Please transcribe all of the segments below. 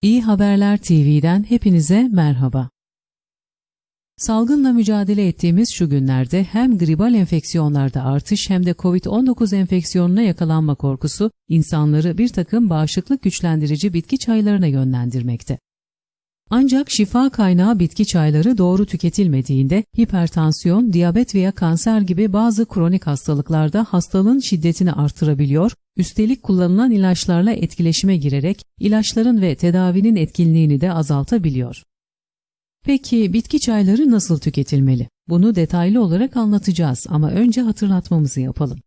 İyi Haberler TV'den hepinize merhaba. Salgınla mücadele ettiğimiz şu günlerde hem gribal enfeksiyonlarda artış hem de COVID-19 enfeksiyonuna yakalanma korkusu insanları bir takım bağışıklık güçlendirici bitki çaylarına yönlendirmekte. Ancak şifa kaynağı bitki çayları doğru tüketilmediğinde hipertansiyon, diyabet veya kanser gibi bazı kronik hastalıklarda hastalığın şiddetini artırabiliyor, üstelik kullanılan ilaçlarla etkileşime girerek ilaçların ve tedavinin etkinliğini de azaltabiliyor. Peki bitki çayları nasıl tüketilmeli? Bunu detaylı olarak anlatacağız ama önce hatırlatmamızı yapalım.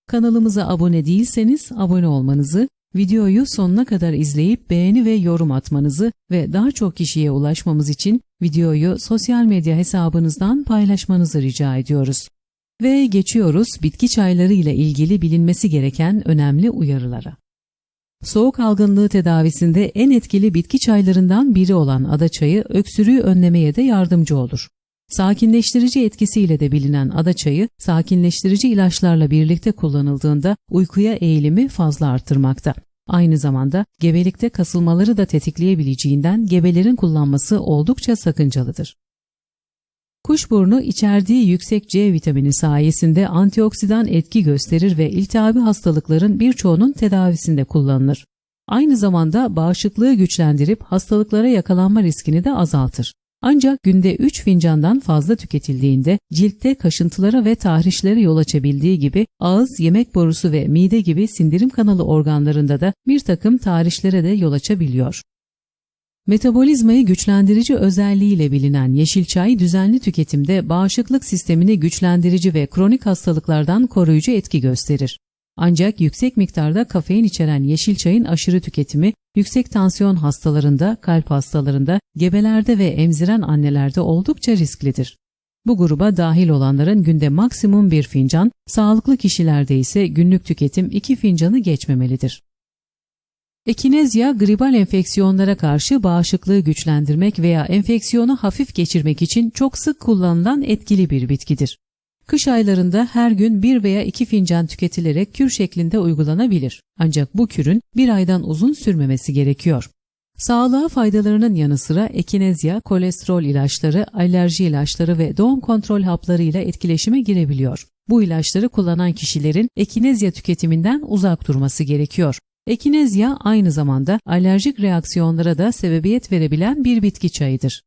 Kanalımıza abone değilseniz abone olmanızı, videoyu sonuna kadar izleyip beğeni ve yorum atmanızı ve daha çok kişiye ulaşmamız için videoyu sosyal medya hesabınızdan paylaşmanızı rica ediyoruz. Ve geçiyoruz bitki çayları ile ilgili bilinmesi gereken önemli uyarılara. Soğuk algınlığı tedavisinde en etkili bitki çaylarından biri olan adaçayı öksürüğü önlemeye de yardımcı olur. Sakinleştirici etkisiyle de bilinen adaçayı, sakinleştirici ilaçlarla birlikte kullanıldığında uykuya eğilimi fazla artırmakta. Aynı zamanda gebelikte kasılmaları da tetikleyebileceğinden gebelerin kullanması oldukça sakıncalıdır. Kuşburnu içerdiği yüksek C vitamini sayesinde antioksidan etki gösterir ve iltihabi hastalıkların birçoğunun tedavisinde kullanılır. Aynı zamanda bağışıklığı güçlendirip hastalıklara yakalanma riskini de azaltır. Ancak günde 3 fincandan fazla tüketildiğinde ciltte kaşıntılara ve tahrişlere yol açabildiği gibi ağız, yemek borusu ve mide gibi sindirim kanalı organlarında da bir takım tahrişlere de yol açabiliyor. Metabolizmayı güçlendirici özelliğiyle bilinen yeşil çay düzenli tüketimde bağışıklık sistemini güçlendirici ve kronik hastalıklardan koruyucu etki gösterir. Ancak yüksek miktarda kafein içeren yeşil çayın aşırı tüketimi, yüksek tansiyon hastalarında, kalp hastalarında, gebelerde ve emziren annelerde oldukça risklidir. Bu gruba dahil olanların günde maksimum 1 fincan, sağlıklı kişilerde ise günlük tüketim 2 fincanı geçmemelidir. Ekinezya, gribal enfeksiyonlara karşı bağışıklığı güçlendirmek veya enfeksiyonu hafif geçirmek için çok sık kullanılan etkili bir bitkidir. Kış aylarında her gün 1 veya 2 fincan tüketilerek kür şeklinde uygulanabilir. Ancak bu kürün bir aydan uzun sürmemesi gerekiyor. Sağlığa faydalarının yanı sıra ekinezya, kolesterol ilaçları, alerji ilaçları ve doğum kontrol haplarıyla etkileşime girebiliyor. Bu ilaçları kullanan kişilerin ekinezya tüketiminden uzak durması gerekiyor. Ekinezya aynı zamanda alerjik reaksiyonlara da sebebiyet verebilen bir bitki çayıdır.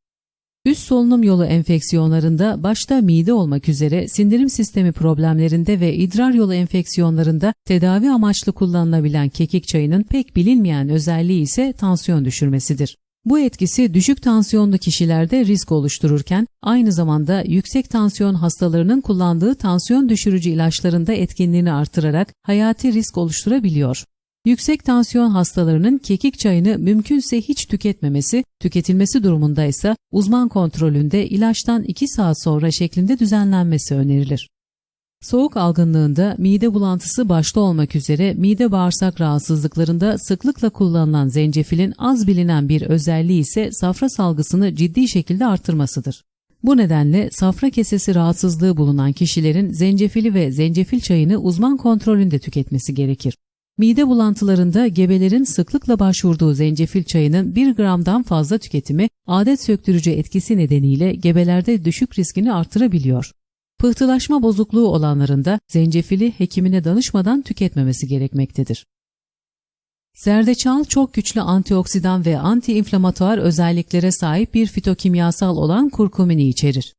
Üst solunum yolu enfeksiyonlarında başta mide olmak üzere sindirim sistemi problemlerinde ve idrar yolu enfeksiyonlarında tedavi amaçlı kullanılabilen kekik çayının pek bilinmeyen özelliği ise tansiyon düşürmesidir. Bu etkisi düşük tansiyonlu kişilerde risk oluştururken aynı zamanda yüksek tansiyon hastalarının kullandığı tansiyon düşürücü ilaçlarında etkinliğini artırarak hayati risk oluşturabiliyor. Yüksek tansiyon hastalarının kekik çayını mümkünse hiç tüketmemesi, tüketilmesi durumunda ise uzman kontrolünde ilaçtan 2 saat sonra şeklinde düzenlenmesi önerilir. Soğuk algınlığında mide bulantısı başta olmak üzere mide bağırsak rahatsızlıklarında sıklıkla kullanılan zencefilin az bilinen bir özelliği ise safra salgısını ciddi şekilde artırmasıdır. Bu nedenle safra kesesi rahatsızlığı bulunan kişilerin zencefili ve zencefil çayını uzman kontrolünde tüketmesi gerekir. Mide bulantılarında gebelerin sıklıkla başvurduğu zencefil çayının 1 gramdan fazla tüketimi adet söktürücü etkisi nedeniyle gebelerde düşük riskini artırabiliyor. Pıhtılaşma bozukluğu olanların da zencefili hekimine danışmadan tüketmemesi gerekmektedir. Zerdeçal çok güçlü antioksidan ve antiinflamatuar özelliklere sahip bir fitokimyasal olan kurkumini içerir.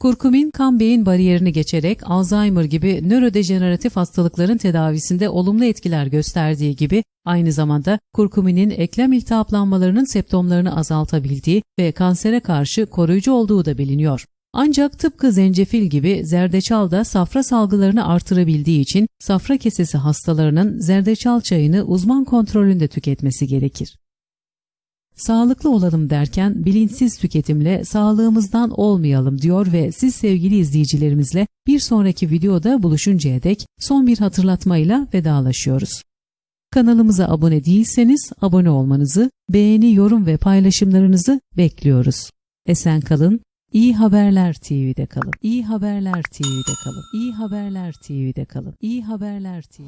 Kurkumin, kan-beyin bariyerini geçerek Alzheimer gibi nörodejeneratif hastalıkların tedavisinde olumlu etkiler gösterdiği gibi aynı zamanda kurkuminin eklem iltihaplanmalarının semptomlarını azaltabildiği ve kansere karşı koruyucu olduğu da biliniyor. Ancak tıpkı zencefil gibi zerdeçal da safra salgılarını artırabildiği için safra kesesi hastalarının zerdeçal çayını uzman kontrolünde tüketmesi gerekir. Sağlıklı olalım derken bilinçsiz tüketimle sağlığımızdan olmayalım diyor ve siz sevgili izleyicilerimizle bir sonraki videoda buluşuncaya dek son bir hatırlatmayla vedalaşıyoruz. Kanalımıza abone değilseniz abone olmanızı, beğeni, yorum ve paylaşımlarınızı bekliyoruz. Esen kalın, İyi Haberler TV'de kalın. İyi Haberler TV'de kalın. İyi Haberler TV'de kalın. İyi Haberler TV.